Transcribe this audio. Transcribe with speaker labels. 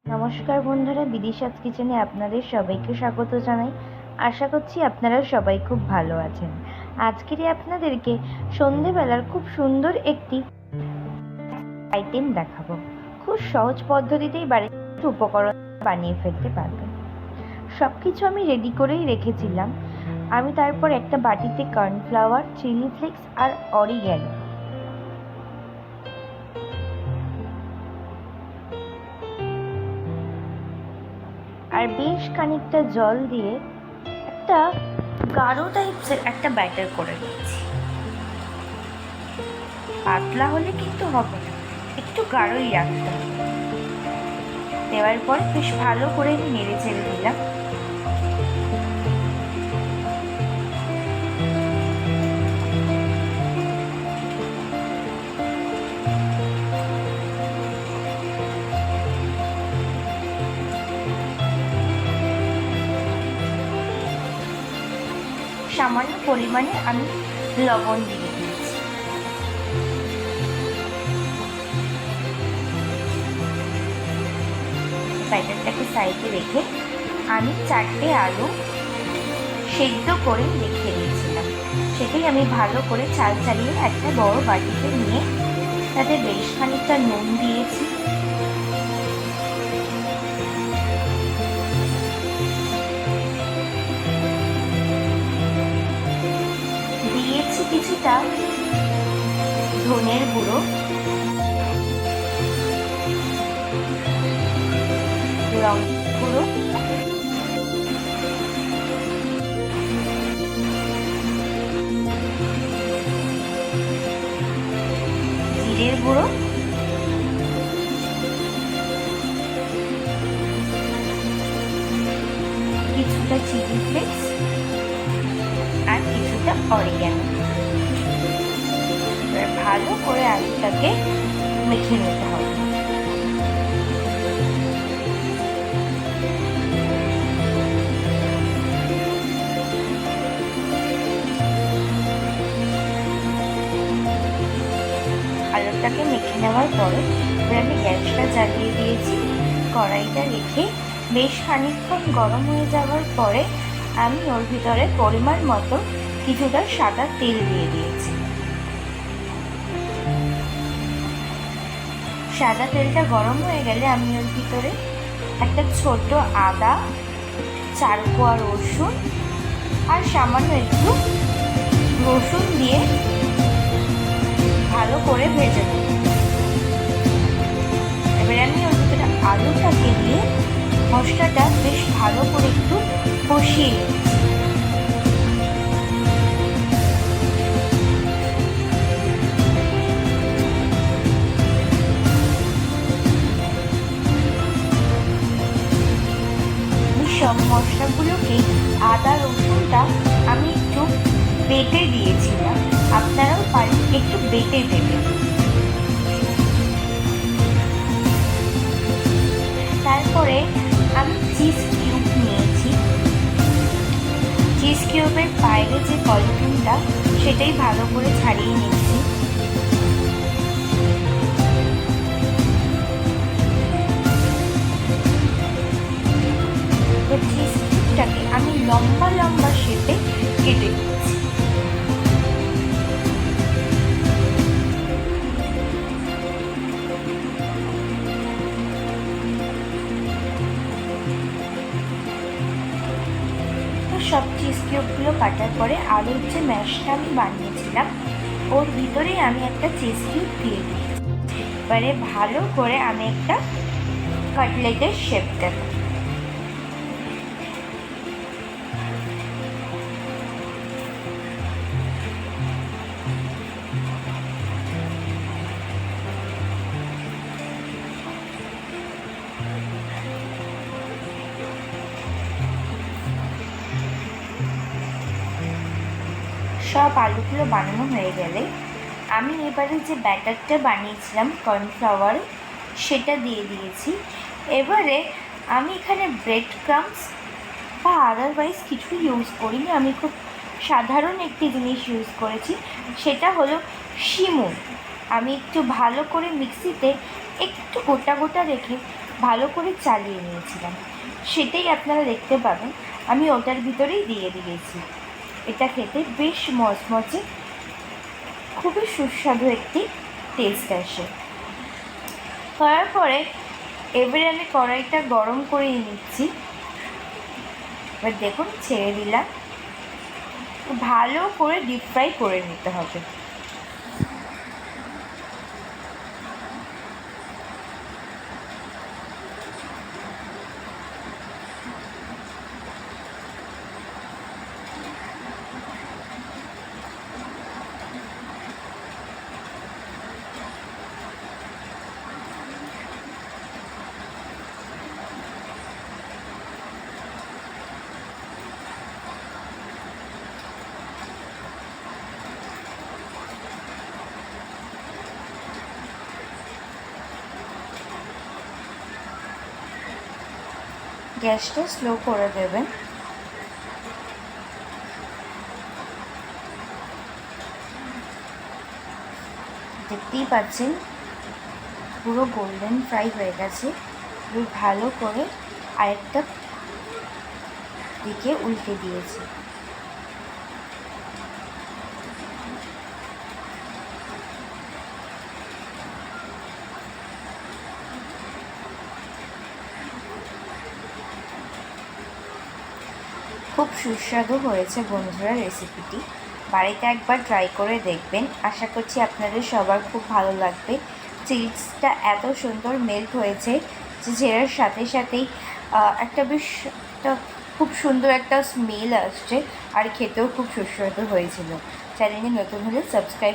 Speaker 1: নমস্কার বন্ধুরা, বিদিশাস কিচেনে আপনাদের সবাইকে স্বাগত জানাই। আশা করছি আপনারা সবাই খুব ভালো আছেন। আজকেরই আপনাদেরকে সন্ধেবেলার খুব সুন্দর একটি আইটেম দেখাবো। খুব সহজ পদ্ধতিতেই বাড়িতে উপকরণ বানিয়ে ফেলতে পারবেন। সব কিছু আমি রেডি করেই রেখেছিলাম। আমি তারপর একটা বাটিতে কর্নফ্লাওয়ার, চিলি ফ্লেক্স আর অরিগ্যানো আর বেশ খানিকটা জল দিয়ে একটা গাঢ় টাইপসের একটা ব্যাটার করে নিয়েছি। পাতলা হলে কিন্তু হবে না, একটু গাঢ়ই রাখতে হবে। দেওয়ার পর বেশ ভালো করে নেড়ে চেড়ে দিলাম। সামান্য পরিমাণে আমি লবণ দিয়ে দিয়েছি। ব্যাটারটাকে সাইডে রেখে আমি 4টে আলু সেদ্ধ করে রেখে দিয়েছিলাম। সেটাই আমি ভালো করে চালিয়ে একটা বড় বাটিতে নিয়ে তাতে বেশ খানিকটা নুন দিয়েছি, দিয়েছি কিছুটা ধনের গুঁড়ো, লঙ্কা গুঁড়ো, জিরের গুঁড়ো, কিছুটা চিলি ফ্লেক্স আর কিছুটা অরিগ্যানো। ভালো করে আলুটাকে মেখে নিতে হবে। আলুটাকে মেখে নেওয়ার পরে আমি গ্যাসটা জ্বালিয়ে দিয়েছি। কড়াইটা রেখে বেশ খানিকক্ষণ গরম হয়ে যাওয়ার পরে আমি ওর ভিতরে পরিমাণ মতো কিছুটা সাদা তেল দিয়ে দিয়েছি। সাদা তেলটা গরম হয়ে গেলে আমি ওর ভিতরে একটা ছোট আদা, 4 কোয়া রসুন আর সামান্য একটু রসুন দিয়ে ভালো করে ভেজে নেব। এবার আমি ওর ভিতরে আলুটাকে দিয়ে মশলাটা বেশ ভালো করে একটু কষিয়ে নিচ্ছি। সব মশলাগুলোকে আদা রসুনটা আমি একটু বেটে দিয়েছিলাম, আপনারাও পারেন একটু বেটে দেবেন। তারপরে আমি চিজ কিউব নিয়েছি। চিজ কিউবের বাইরে যে পলিথিনটা সেটাই ভালো করে ছাড়িয়ে নিচ্ছি। চিজ কিউবটাকে আমি লম্বা লম্বা শেপে কেটে নিচ্ছি। সব চিজ কিউবগুলো কাটার পরে আলুর যে ম্যাশটা আমি বানিয়েছিলাম ওর ভিতরেই আমি একটা চিজ কিউব দিয়ে দিয়েছি। এবারে ভালো করে আমি একটা কাটলেটের শেপ দেব। সব আলুগুলো বানানো হয়ে গেলে আমি এবারে যে ব্যাটারটা বানিয়েছিলাম কর্নফ্লাওয়ার সেটা দিয়ে দিয়েছি। এবারে আমি এখানে ব্রেড ক্রাম্বস বা আদারওয়াইজ কিছু ইউজ করিনি, আমি খুব সাধারণ একটি জিনিস ইউজ করেছি, সেটা হলো শিমুল। আমি একটু ভালো করে মিক্সিতে একটু গোটা গোটা রেখে ভালো করে চালিয়ে নিয়েছিলাম, সেটাই আপনারা দেখতে পাবেন। আমি ওটার ভিতরেই দিয়ে দিয়েছি। এটা খেতে বেশ মচমচে, খুবই সুস্বাদু একটি টেস্ট আসে। করার পরে এবারে আমি কড়াইটা গরম করে নিচ্ছি। এবার দেখুন ছেড়ে দিলাম, ভালো করে ডিপ ফ্রাই করে নিতে হবে। গ্যাসটা স্লো করে দেবেন। দেখতেই পাচ্ছেন পুরো গোল্ডেন ফ্রাই হয়ে গেছে। ভালো করে আরেকটা দিকে উল্টে দিয়েছি। খুব সুস্বাদু হয়েছে বন্ধুরা রেসিপিটি। বাড়িতে একবার ট্রাই করে দেখবেন, আশা করছি আপনাদের সবার খুব ভালো লাগবে। চিজটা এত সুন্দর মেল্ট হয়েছে যে ছেড়ার সাথে সাথেই একটা খুব সুন্দর একটা স্মেল আসছে, আর খেতেও খুব সুস্বাদু হয়েছিল। চ্যানেলে নতুন হলে সাবস্ক্রাইব